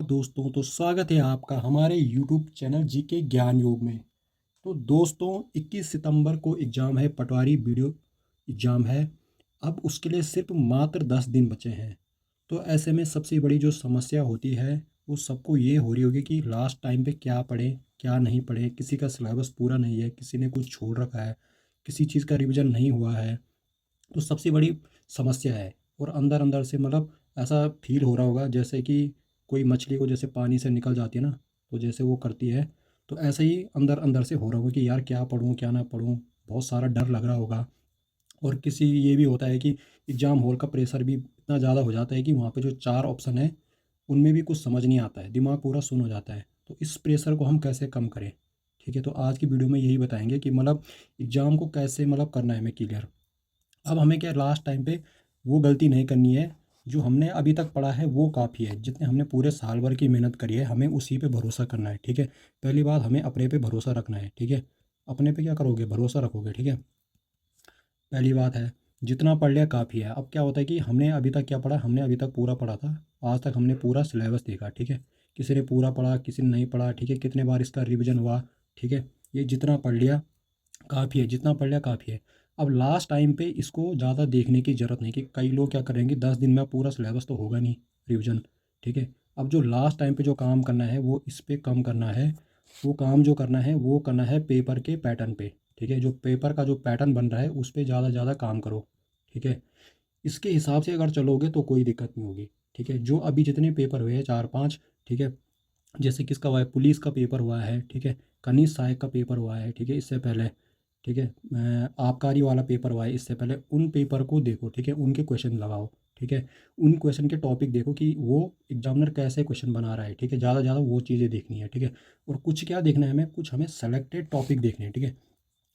दोस्तों, तो स्वागत है आपका हमारे यूट्यूब चैनल जीके ज्ञान योग में। तो दोस्तों, 21 सितंबर को एग्ज़ाम है, पटवारी वीडियो एग्ज़ाम है। अब उसके लिए सिर्फ मात्र 10 दिन बचे हैं। तो ऐसे में सबसे बड़ी जो समस्या होती है वो सबको ये हो रही होगी कि लास्ट टाइम पे क्या पढ़ें क्या नहीं पढ़ें। किसी का सिलेबस पूरा नहीं है, किसी ने कुछ छोड़ रखा है, किसी चीज़ का रिविज़न नहीं हुआ है। तो सबसे बड़ी समस्या है। और अंदर अंदर से मतलब ऐसा फील हो रहा होगा जैसे कि कोई मछली को जैसे पानी से निकल जाती है ना, तो जैसे वो करती है, तो ऐसे ही अंदर अंदर से हो रहा होगा कि यार क्या पढूं क्या ना पढूं। बहुत सारा डर लग रहा होगा। और किसी ये भी होता है कि एग्ज़ाम हॉल का प्रेशर भी इतना ज़्यादा हो जाता है कि वहाँ पे जो 4 ऑप्शन है उनमें भी कुछ समझ नहीं आता है, दिमाग पूरा सुन्न हो जाता है। तो इस प्रेशर को हम कैसे कम करें? ठीक है, तो आज की वीडियो में यही बताएंगे कि मतलब एग्ज़ाम को कैसे मतलब करना है हमें क्लियर। अब हमें क्या लास्ट टाइम पे वो गलती नहीं करनी है। जो हमने अभी तक पढ़ा है वो काफ़ी है, जितने हमने पूरे साल भर की मेहनत करी है हमें उसी पे भरोसा करना है। ठीक है, पहली बात हमें अपने पे भरोसा रखना है। ठीक है, अपने पे क्या करोगे, भरोसा रखोगे। ठीक है, पहली बात है जितना पढ़ लिया काफ़ी है। अब क्या होता है कि हमने अभी तक क्या पढ़ा, हमने अभी तक पूरा पढ़ा था। आज तक हमने पूरा सिलेबस देखा। ठीक है, किसी ने पूरा पढ़ा किसी ने नहीं पढ़ा। ठीक है, कितने बार इसका रिविज़न हुआ। ठीक है, ये जितना पढ़ लिया काफ़ी है, जितना पढ़ लिया काफ़ी है। अब लास्ट टाइम पे इसको ज़्यादा देखने की ज़रूरत नहीं कि कई लोग क्या करेंगे 10 दिन में पूरा सिलेबस तो होगा नहीं रिवीजन। ठीक है, अब जो लास्ट टाइम पे जो काम करना है वो इस पे कम करना है। वो काम जो करना है वो करना है पेपर के पैटर्न पे। ठीक है, जो पेपर का जो पैटर्न बन रहा है उस पे ज़्यादा ज़्यादा काम करो। ठीक है, इसके हिसाब से अगर चलोगे तो कोई दिक्कत नहीं होगी। ठीक है, जो अभी जितने पेपर हुए हैं 4-5, ठीक है, जैसे किसका हुआ है, पुलिस का पेपर हुआ है। ठीक है, कनीज सहायक का पेपर हुआ है। ठीक है, इससे पहले। ठीक है, आबकारी वाला पेपर हुआ है इससे पहले। उन पेपर को देखो। ठीक है, उनके क्वेश्चन लगाओ। ठीक है, उन क्वेश्चन के टॉपिक देखो कि वो एग्जामिनर कैसे क्वेश्चन बना रहा है। ठीक है, ज़्यादा ज़्यादा वो चीज़ें देखनी है। ठीक है, और कुछ क्या देखना है हमें, कुछ हमें सेलेक्टेड टॉपिक देखने हैं। ठीक है,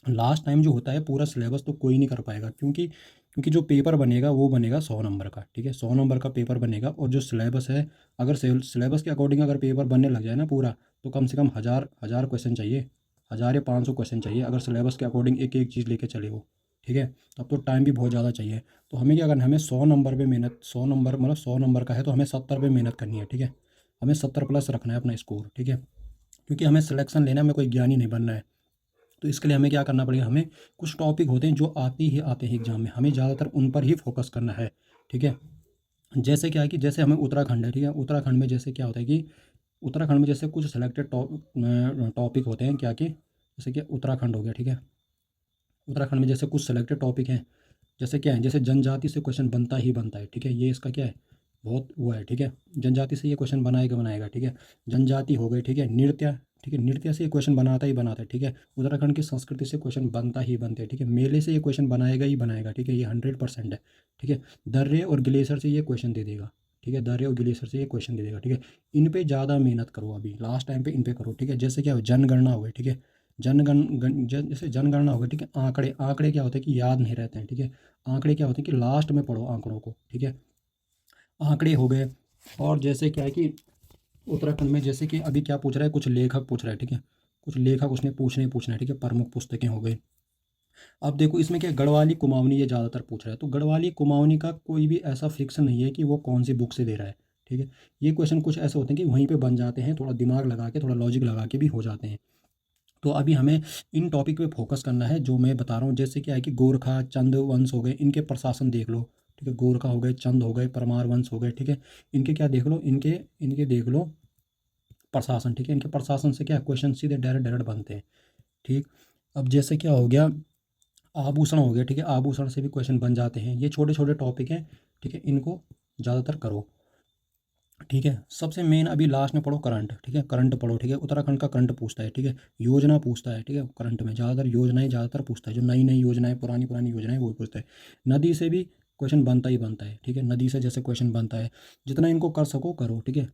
लास्ट टाइम जो होता है पूरा सिलेबस तो कोई नहीं कर पाएगा, क्योंकि क्योंकि जो पेपर बनेगा वो बनेगा 100 नंबर का। ठीक है, 100 नंबर का पेपर बनेगा। और जो सिलेबस है, अगर सिलेबस के अकॉर्डिंग अगर पेपर बनने लग जाए ना पूरा, तो कम से कम हज़ार हज़ार क्वेश्चन चाहिए। 1000 या 500 क्वेश्चन चाहिए अगर सिलेबस के अकॉर्डिंग एक एक चीज़ लेके चले वो। ठीक है, तब तो टाइम भी बहुत ज़्यादा चाहिए। तो हमें क्या करना है, हमें 100 नंबर पे मेहनत, 100 नंबर मतलब 100 नंबर का है तो हमें 70 पे मेहनत करनी है। ठीक है, हमें 70 प्लस रखना है अपना स्कोर। ठीक है, क्योंकि हमें सिलेक्शन लेना है, हमें कोई ज्ञानी नहीं बनना है। तो इसके लिए हमें क्या करना पड़ेगा, हमें कुछ टॉपिक होते हैं जो आते ही आते हैं एग्जाम में, हमें ज़्यादातर उन पर ही फोकस करना है। ठीक है, जैसे क्या है कि जैसे हमें उत्तराखंड है। ठीक है, उत्तराखंड में जैसे क्या होता है कि उत्तराखंड में जैसे कुछ सेलेक्टेड टॉपिक होते हैं क्या कि जैसे कि उत्तराखंड हो गया। ठीक है, उत्तराखंड में जैसे कुछ सेलेक्टेड टॉपिक हैं, जैसे क्या है, जैसे जनजाति से क्वेश्चन बनता ही बनता है। ठीक है, ये इसका क्या है, बहुत वो है। ठीक है, जनजाति से ये क्वेश्चन बनाएगा बनाएगा। ठीक है, जनजाति हो गई। ठीक है, नृत्य। ठीक है, नृत्य से ये क्वेश्चन बनाता ही बनाता है। ठीक है, उत्तराखंड की संस्कृति से क्वेश्चन बनता ही बनते हैं। ठीक है, मेले से ये क्वेश्चन बनाएगा ही बनाएगा। ठीक है, ये 100% है। ठीक है, दर्रे और ग्लेशियर से ये क्वेश्चन दे देगा। ठीक है, दर्रे और ग्लेशियर से ये क्वेश्चन दे देगा। ठीक है, इन पे ज़्यादा मेहनत करो, अभी लास्ट टाइम पे इन पे करो। ठीक है, जैसे क्या हो, जनगणना हो गई। ठीक है, जैसे जनगणना हो गई। ठीक है, आंकड़े आंकड़े क्या होते हैं कि याद नहीं रहते हैं। ठीक है, आंकड़े क्या होते हैं कि लास्ट में पढ़ो आंकड़ों को। ठीक है, आंकड़े हो गए। और जैसे क्या है कि उत्तराखंड में जैसे कि अभी क्या पूछ रहा है, कुछ लेखक पूछ रहा है। ठीक है, कुछ लेखक उसने पूछने ही पूछना है। ठीक है, प्रमुख पुस्तकें हो गई। अब देखो इसमें क्या है, गढ़वाली कुमाऊनी ये ज़्यादातर पूछ रहा है। तो गढ़वाली कुमाऊनी का कोई भी ऐसा फिक्स नहीं है कि वो कौन सी बुक से दे रहा है। ठीक है, ये क्वेश्चन कुछ ऐसे होते हैं कि वहीं पे बन जाते हैं, थोड़ा दिमाग लगा के, थोड़ा लॉजिक लगा के भी हो जाते हैं। तो अभी हमें इन टॉपिक पे फोकस करना है जो मैं बता रहा हूँ। जैसे क्या है कि गोरखा चंद वंश हो गए, इनके प्रशासन देख लो। ठीक है, गोरखा हो गए, चंद हो गए, परमार वंश हो गए। ठीक है, इनके क्या देख लो, इनके इनके देख लो प्रशासन। ठीक है, इनके प्रशासन से क्या क्वेश्चन सीधे डायरेक्ट डायरेक्ट बनते हैं। ठीक, अब जैसे क्या हो गया, आभूषण हो गया। ठीक है, आभूषण से भी क्वेश्चन बन जाते हैं। ये छोटे छोटे टॉपिक हैं। ठीक है, इनको ज़्यादातर करो। ठीक है, सबसे मेन अभी लास्ट में पढ़ो करंट। ठीक है, करंट पढ़ो। ठीक है, उत्तराखंड का करंट पूछता है। ठीक है, योजना पूछता है। ठीक है, करंट में ज़्यादातर योजनाएं ज़्यादातर पूछता है, जो नई नई योजनाएं पुरानी पुरानी योजनाएं वो पूछता है। नदी से भी क्वेश्चन बनता ही बनता है। ठीक है, नदी से जैसे क्वेश्चन बनता है, जितना इनको कर सको करो। ठीक है,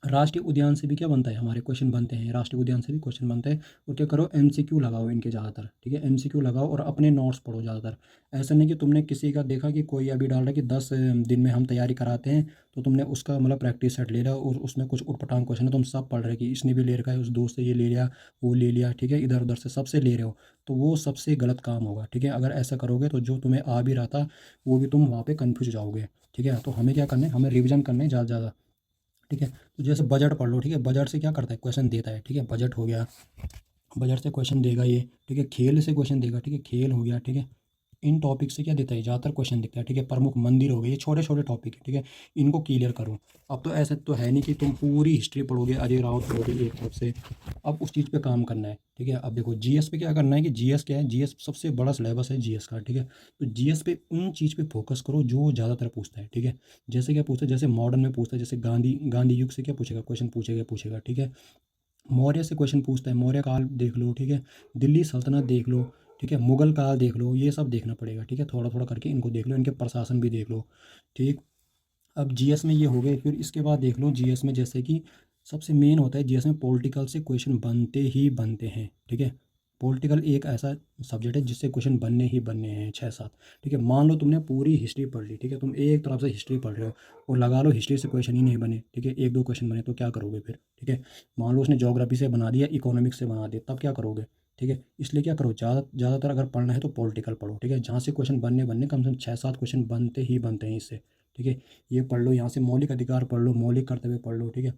राष्ट्रीय उद्यान से भी क्या बनता है, हमारे क्वेश्चन बनते हैं, राष्ट्रीय उद्यान से भी क्वेश्चन बनते हैं। और क्या करो, एमसीक्यू लगाओ इनके ज़्यादातर। ठीक है, एमसीक्यू लगाओ और अपने नोट्स पढ़ो ज़्यादातर। ऐसा नहीं कि तुमने किसी का देखा कि कोई अभी डाल रहा है कि 10 दिन में हम तैयारी कराते हैं, तो तुमने उसका मतलब प्रैक्टिस सेट ले लिया और उसमें कुछ उटपटांग क्वेश्चन है, तुम सब पढ़ रहे हो कि इसने भी ले रखा है, उस दोस्त से ये ले लिया, वो ले लिया। ठीक है, इधर उधर से सबसे ले रहे हो, तो वो सबसे गलत काम होगा। ठीक है, अगर ऐसा करोगे तो जो तुम्हें आ भी रहा था वो भी तुम वहाँ पे कन्फ्यूज हो जाओगे। ठीक है, तो हमें क्या करना है, हमें रिविजन करना है ज़्यादा ज़्यादा। ठीक है। तो जैसे बजट पढ़ लो, ठीक है, बजट से क्या करता है, क्वेश्चन देता है, ठीक है, बजट हो गया, बजट से क्वेश्चन देगा ये, ठीक है, खेल से क्वेश्चन देगा, ठीक है, खेल हो गया, ठीक है। इन टॉपिक से क्या देता है, ज़्यादातर क्वेश्चन दिखता है, ठीक है। प्रमुख मंदिर हो गए, ये छोटे छोटे टॉपिक है, ठीक है, इनको क्लियर करो। अब तो ऐसा तो है नहीं कि तुम पूरी हिस्ट्री पढ़ोगे, अजय राउत पढ़ोगे एक तरफ से, अब उस चीज़ पे काम करना है, ठीक है। अब देखो जीएस पे क्या करना है कि जीएस क्या है, जीएस सबसे बड़ा सिलेबस है जीएस का, ठीक है। तो जीएस पे उन चीज़ पे फोकस करो जो ज़्यादातर पूछता है, ठीक है। जैसे क्या पूछता है, जैसे मॉडर्न में पूछता है, जैसे गांधी युग से क्या पूछेगा, क्वेश्चन पूछेगा, ठीक है। मौर्य से क्वेश्चन पूछता है, मौर्य काल देख लो, ठीक है। दिल्ली सल्तनत देख लो, ठीक है। मुगल काल देख लो, ये सब देखना पड़ेगा, ठीक है। थोड़ा थोड़ा करके इनको देख लो, इनके प्रशासन भी देख लो, ठीक। अब जीएस में ये हो गए, फिर इसके बाद देख लो जीएस में, जैसे कि सबसे मेन होता है जीएस में, पॉलिटिकल से क्वेश्चन बनते ही बनते हैं, ठीक है। पॉलिटिकल एक ऐसा सब्जेक्ट है जिससे क्वेश्चन बनने ही बनने हैं 6-7, ठीक है। मान लो तुमने पूरी हिस्ट्री पढ़ ली, ठीक है, तुम एक तरफ से हिस्ट्री पढ़ रहे हो और लगा लो हिस्ट्री से क्वेश्चन ही नहीं बने, ठीक है, एक दो क्वेश्चन बने, तो क्या करोगे फिर, ठीक है। मान लो उसने ज्योग्राफी से बना दिया, इकोनॉमिक्स से बना दिया, तब क्या करोगे, ठीक है। इसलिए क्या करो, ज़्यादातर अगर पढ़ना है तो पॉलिटिकल पढ़ो, ठीक है, जहाँ से क्वेश्चन बनने बनने कम से कम 6-7 क्वेश्चन बनते ही बनते हैं इससे, ठीक है। ये पढ़ लो, यहाँ से मौलिक अधिकार पढ़ लो, मौलिक कर्तव्य पढ़ लो, ठीक है।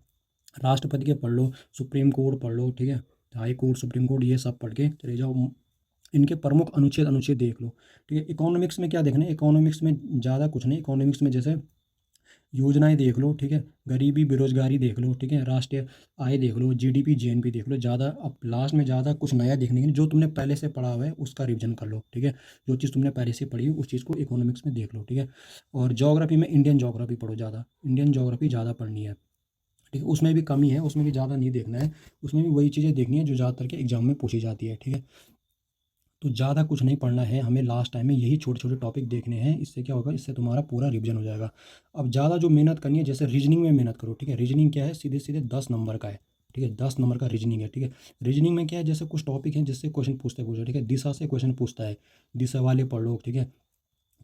राष्ट्रपति के पढ़ लो, सुप्रीम कोर्ट पढ़ लो, ठीक है, हाई कोर्ट, सुप्रीम कोर्ट, ये सब पढ़ के चले जाओ। इनके प्रमुख अनुच्छेद अनुच्छेद देख लो, ठीक है। इकोनॉमिक्स में क्या देखना है, इकोनॉमिक्स में ज़्यादा कुछ नहीं, इकोनॉमिक्स में जैसे योजनाएं देख लो, ठीक है, गरीबी बेरोजगारी देख लो, ठीक है, राष्ट्रीय आय देख लो, जीडीपी जीएनपी देख लो। ज़्यादा अब लास्ट में ज़्यादा कुछ नया देखने की नहीं, जो तुमने पहले से पढ़ा हुआ है उसका रिवीजन कर लो, ठीक है। जो चीज़ तुमने पहले से पढ़ी है उस चीज़ को इकोनॉमिक्स में देख लो, ठीक है। और ज्योग्राफी में इंडियन ज्योग्राफी पढ़ो, ज़्यादा इंडियन ज्योग्राफी ज़्यादा पढ़नी है, ठीक है। उसमें भी कमी है, उसमें भी ज़्यादा नहीं देखना है, उसमें भी वही चीज़ें देखनी है जो ज़्यादातर के एग्जाम में पूछी जाती है, ठीक है। तो ज़्यादा कुछ नहीं पढ़ना है हमें, लास्ट टाइम में यही छोटे छोटे टॉपिक देखने हैं, इससे क्या होगा, इससे तुम्हारा पूरा रिवीजन हो जाएगा। अब ज़्यादा जो मेहनत करनी है, जैसे रीजनिंग में मेहनत करो, ठीक है। रीजनिंग क्या है, सीधे सीधे 10 नंबर का है, ठीक है, 10 नंबर का रीजनिंग है, ठीक है। रीजनिंग में क्या है, जैसे कुछ टॉपिक हैं जिससे क्वेश्चन पूछते, ठीक है। दिशा से क्वेश्चन पूछता है, दिशा वाले पढ़ लो, ठीक है।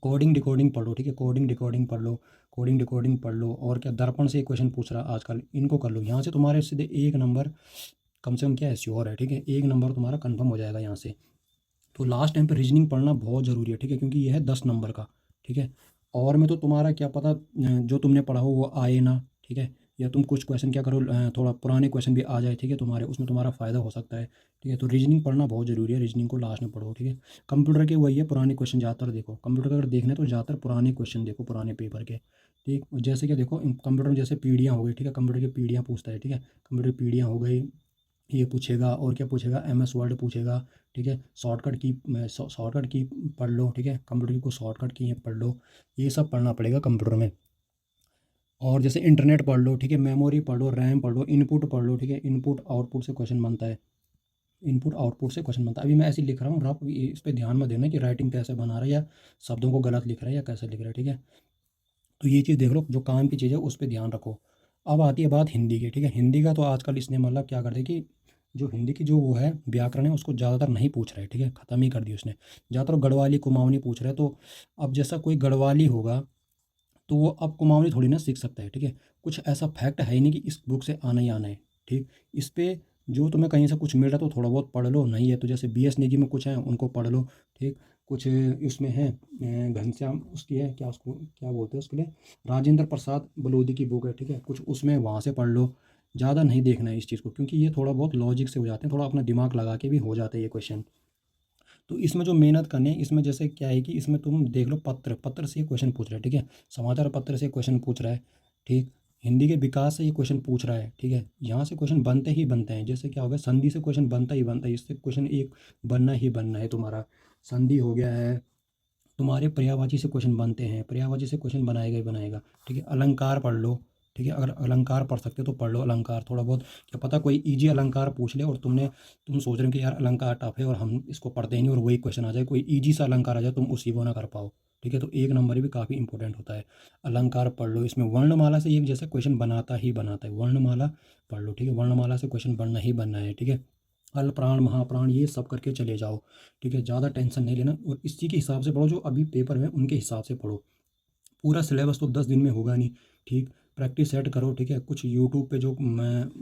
कोडिंग डिकोडिंग पढ़ लो, ठीक है, कोडिंग डिकोडिंग पढ़ लो, कोडिंग डिकोडिंग पढ़ लो। और क्या, दर्पण से क्वेश्चन पूछ रहा है आजकल, इनको कर लो, यहाँ से तुम्हारे सीधे 1 नंबर कम से कम क्या है, श्योर है, ठीक है, 1 नंबर तुम्हारा कन्फर्म हो जाएगा यहाँ से। तो लास्ट टाइम पे रीजनिंग पढ़ना बहुत ज़रूरी है, ठीक है, क्योंकि ये है 10 नंबर का, ठीक है। और में तो तुम्हारा क्या पता जो तुमने पढ़ा हो वो आए ना, ठीक है। या तुम कुछ क्वेश्चन क्या करो, थोड़ा पुराने क्वेश्चन भी आ जाए, ठीक है, तुम्हारे उसमें तुम्हारा फ़ायदा हो सकता है, ठीक है। तो रीजनिंग पढ़ना बहुत ज़रूरी है, रीजनिंग को लास्ट में पढ़ो, ठीक है। कंप्यूटर के वही है, पुराने क्वेश्चन ज़्यादातर देखो, कंप्यूटर का अगर देखना है तो ज़्यादातर पुराने क्वेश्चन देखो, पुराने पेपर के, ठीक। जैसे कि देखो कंप्यूटर में जैसे पीढ़ियाँ हो गई, ठीक है, कंप्यूटर की पीढ़ियाँ पूछता है, ठीक है, कंप्यूटर की पीढ़ियाँ हो गई, ये पूछेगा। और क्या पूछेगा, एमएस वर्ड पूछेगा, ठीक है। शॉर्टकट की पढ़ लो, ठीक है, कंप्यूटर की को शॉर्टकट की पढ़ लो, ये सब पढ़ना पड़ेगा कंप्यूटर में। और जैसे इंटरनेट पढ़ लो, ठीक है, मेमोरी पढ़ लो, रैम पढ़ लो, इनपुट पढ़ लो, ठीक है, इनपुट आउटपुट से क्वेश्चन बनता है, इनपुट आउटपुट से क्वेश्चन बनता है। अभी मैं ऐसे लिख रहा हूँ, आप इस पर ध्यान में देना कि राइटिंग कैसे बना रहा है, या शब्दों को गलत लिख रहा है या कैसे लिख रहा है, ठीक है। तो ये चीज़ देख लो, जो काम की चीज़ है उस पर ध्यान रखो। अब आती है बात हिंदी की, ठीक है। हिंदी का तो आजकल इसने मतलब क्या कर दिया कि जो हिंदी की जो वो है व्याकरण है उसको ज़्यादातर नहीं पूछ रहा है, ठीक है, ख़त्म ही कर दी उसने। ज़्यादातर गढ़वाली कुमाऊनी पूछ रहा है। तो अब जैसा कोई गढ़वाली होगा तो वो अब कुमाऊनी थोड़ी ना सीख सकता है, ठीक है। कुछ ऐसा फैक्ट है ही नहीं कि इस बुक से आना ही आना है, ठीक। इस पे जो तुम्हें कहीं से कुछ मिल रहा है तो थोड़ा बहुत पढ़ लो, नहीं है तो जैसे बीएस नेगी में कुछ है उनको पढ़ लो, ठीक। कुछ उसमें है घनश्याम उसकी है, क्या उसको क्या बोलते हैं उसके लिए, राजेंद्र प्रसाद बलोदी की बुक है, ठीक है, कुछ उसमें वहाँ से पढ़ लो। ज़्यादा नहीं देखना है इस चीज़ को, क्योंकि ये थोड़ा बहुत लॉजिक से हो जाते हैं, थोड़ा अपना दिमाग लगा के भी हो जाते हैं ये क्वेश्चन। तो इसमें जो मेहनत करनी है, इसमें जैसे क्या है कि इसमें तुम देख लो, पत्र पत्र से क्वेश्चन पूछ रहा है, ठीक है, समाचार पत्र से क्वेश्चन पूछ रहा है, ठीक। हिंदी के विकास से ये क्वेश्चन पूछ रहा है, ठीक है, यहाँ से क्वेश्चन बनते ही बनते हैं। जैसे क्या होगा, संधि से क्वेश्चन बनता ही बनता है, इससे क्वेश्चन एक बनना ही बनना है तुम्हारा। संधि हो गया है, तुम्हारे पर्यायवाची से क्वेश्चन बनते हैं, पर्यायवाची से क्वेश्चन बनाएगा ही बनाएगा, ठीक है। अलंकार पढ़ लो, ठीक है, अगर अलंकार पढ़ सकते हो तो पढ़ लो अलंकार थोड़ा बहुत। क्या पता कोई इजी अलंकार पूछ ले और तुम सोच रहे हो कि यार अलंकार टफ है और हम इसको पढ़ते ही नहीं, और वही क्वेश्चन आ जाए, कोई ईजी सा अलंकार आ जाए, तुम उसी को ना कर पाओ, ठीक है। तो 1 नंबर भी काफ़ी इंपॉर्टेंट होता है। अलंकार पढ़ लो, इसमें वर्णमाला से एक जैसे क्वेश्चन बनाता ही बनाता है, वर्णमाला पढ़ लो, ठीक है, वर्णमाला से क्वेश्चन बनना ही बनना है, ठीक है। अल्प प्राण महाप्राण ये सब करके चले जाओ, ठीक है, ज़्यादा टेंशन नहीं लेना, और इसी के हिसाब से पढ़ो, जो अभी पेपर में उनके हिसाब से पढ़ो। पूरा सिलेबस तो 10 दिन में होगा नहीं, ठीक। प्रैक्टिस सेट करो, ठीक है। कुछ यूट्यूब पे जो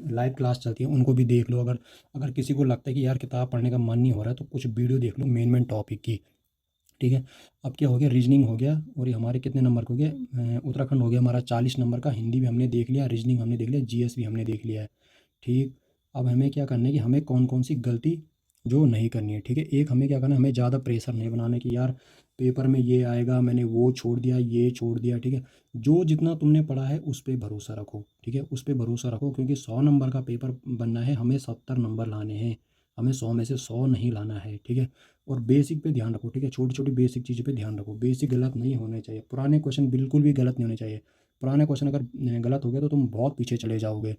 लाइव क्लास चलती है उनको भी देख लो। अगर अगर किसी को लगता है कि यार किताब पढ़ने का मन नहीं हो रहा है तो कुछ वीडियो देख लो मेन मेन टॉपिक की, ठीक है। अब क्या हो गया, रीजनिंग हो गया, और ये हमारे कितने नंबर के हो गए, उत्तराखंड हो गया हमारा 40 नंबर का, हिंदी भी हमने देख लिया, रीजनिंग हमने देख लिया, जीएस भी हमने देख लिया है। ठीक। अब हमें क्या करना है कि हमें कौन कौन सी गलती जो नहीं करनी है। ठीक है। एक हमें क्या करना है, हमें ज़्यादा प्रेशर नहीं बनाने की यार पेपर में ये आएगा, मैंने वो छोड़ दिया, ये छोड़ दिया। ठीक है। जो जितना तुमने पढ़ा है उस पर भरोसा रखो। ठीक है, उस पर भरोसा रखो, क्योंकि 100 नंबर का पेपर बनना है, हमें 70 नंबर लाने हैं, हमें 100 में से 100 नहीं लाना है। ठीक है। और बेसिक पे ध्यान रखो। ठीक है, छोटी छोटी बेसिक चीज़ों पे ध्यान रखो, बेसिक गलत नहीं होने चाहिए, पुराने क्वेश्चन बिल्कुल भी गलत नहीं होने चाहिए। पुराने क्वेश्चन अगर गलत हो गए तो तुम बहुत पीछे चले जाओगे।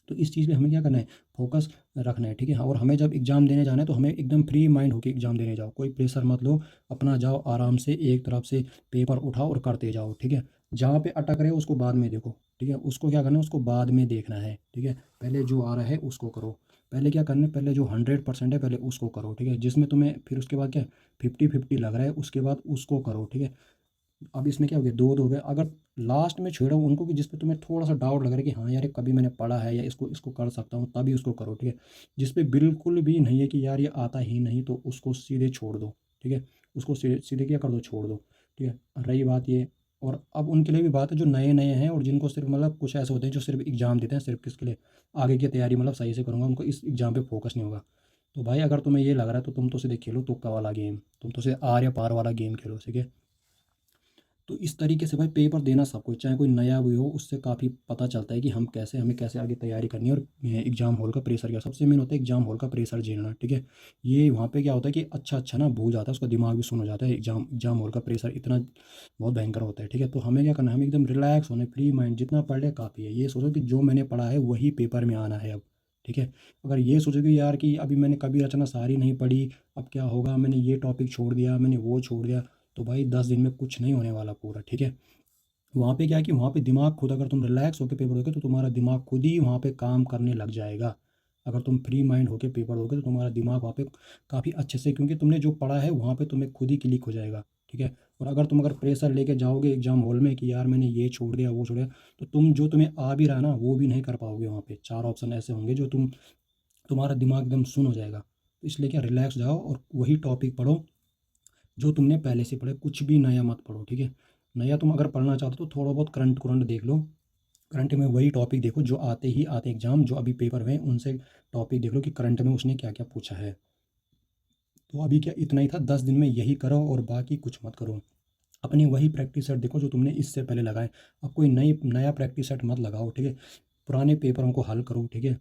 तो इस चीज़ पे हमें क्या करना है, फोकस रखना है। ठीक है। हाँ, और हमें जब एग्ज़ाम देने जाना है तो हमें एकदम फ्री माइंड होकर एग्ज़ाम देने जाओ, कोई प्रेशर मत लो, अपना जाओ आराम से, एक तरफ से पेपर उठाओ और करते जाओ। ठीक है। जहाँ पे अटक रहे हो उसको बाद में देखो। ठीक है, उसको क्या करना है, उसको बाद में देखना है। ठीक है। पहले जो आ रहा है उसको करो, पहले क्या करना है, पहले जो 100% है पहले उसको करो। ठीक है, जिसमें तुम्हें फिर उसके बाद क्या 50-50 लग रहा है उसके बाद उसको करो। ठीक है। अब इसमें क्या हो गया, दो दो हो गया। अगर लास्ट में छेड़ो उनको कि जिस पे तुम्हें थोड़ा सा डाउट लग रहा है कि हाँ यार ये कभी मैंने पढ़ा है या इसको इसको कर सकता हूँ, तभी उसको करो। ठीक है। जिस पे बिल्कुल भी नहीं है कि यार ये आता ही नहीं, तो उसको सीधे छोड़ दो। ठीक है, उसको सीधे सीधे क्या कर दो, छोड़ दो। ठीक है। रही बात ये, और अब उनके लिए भी बात है जो नए नए हैं और जिनको सिर्फ मतलब कुछ ऐसे होते हैं जो सिर्फ एग्जाम देते हैं सिर्फ किसके लिए, आगे की तैयारी मतलब सही से करूँगा, उनको इस एग्जाम पे फोकस नहीं होगा। तो भाई अगर तुम्हें ये लग रहा है तो तुम तो सीधे खेलो तुक्का वाला गेम, तुम तो सीधे आर या पार वाला गेम खेलो। ठीक है। तो इस तरीके से भाई पेपर देना सबको, चाहे कोई नया भी हो, उससे काफ़ी पता चलता है कि हम कैसे, हमें कैसे आगे तैयारी करनी है। और एग्जाम हॉल का प्रेशर क्या, सबसे मेन होता है एग्जाम हॉल का प्रेशर झेलना। ठीक है। ये वहाँ पे क्या होता है कि अच्छा अच्छा ना भूल जाता है, उसका दिमाग भी सुन हो जाता है, एग्जाम हॉल का प्रेशर इतना बहुत भयंकर होता है। ठीक है। तो हमें क्या करना है, हमें एकदम रिलैक्स होने, फ्री माइंड, जितना पढ़ ले काफ़ी है, ये सोचो कि जो मैंने पढ़ा है वही पेपर में आना है अब। ठीक है। अगर ये सोचो कि यार कि अभी मैंने कभी रचना सारी नहीं पढ़ी, अब क्या होगा, मैंने ये टॉपिक छोड़ दिया, मैंने वो छोड़ दिया, तो भाई 10 दिन में कुछ नहीं होने वाला पूरा। ठीक है। वहाँ पे क्या है कि वहाँ पे दिमाग खुद, अगर तुम रिलैक्स होकर पेपर दोगे तो तुम्हारा दिमाग खुद ही वहाँ पे काम करने लग जाएगा। अगर तुम फ्री माइंड होकर पेपर दोगे तो तुम्हारा दिमाग वहाँ पे काफ़ी अच्छे से, क्योंकि तुमने जो पढ़ा है वहाँ पे तुम्हें खुद ही क्लिक हो जाएगा। ठीक है। और अगर प्रेशर लेके जाओगे एग्जाम हॉल में कि यार मैंने ये छोड़ दिया वो छोड़ दिया, तो तुम जो तुम्हें आ भी रहा है ना वो भी नहीं कर पाओगे। वहाँ पे 4 ऑप्शन ऐसे होंगे जो तुम्हारा दिमाग एकदम सुन हो जाएगा। तो इसलिए क्या, रिलैक्स जाओ और वही टॉपिक पढ़ो जो तुमने पहले से पढ़े, कुछ भी नया मत पढ़ो। ठीक है। नया तुम अगर पढ़ना चाहते हो तो थोड़ा बहुत करंट करंट देख लो, करंट में वही टॉपिक देखो जो आते ही आते एग्जाम, जो अभी पेपर हुए हैं उनसे टॉपिक देख लो कि करंट में उसने क्या क्या पूछा है। तो अभी क्या इतना ही था, 10 दिन में यही करो और बाकी कुछ मत करो। अपनी वही प्रैक्टिस सेट देखो जो तुमने इससे पहले लगाए, अब कोई नया प्रैक्टिस सेट मत लगाओ। ठीक है। पुराने पेपरों को हल करो। ठीक है।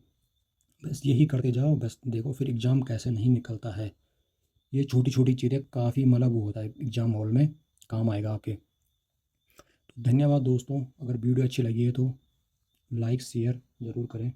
बस यही करते जाओ, बस देखो फिर एग्ज़ाम कैसे नहीं निकलता है। ये छोटी छोटी चीज़ें काफ़ी मतलब वो होता है एग्ज़ाम हॉल में, काम आएगा आपके। तो धन्यवाद दोस्तों, अगर वीडियो अच्छी लगी है तो लाइक शेयर ज़रूर करें।